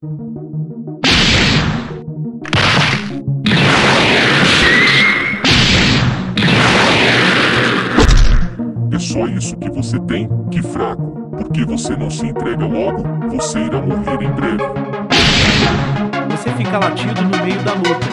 É só isso que você tem? Que fraco. Por que você não se entrega logo? Você irá morrer em breve. Você fica latido no meio da luta.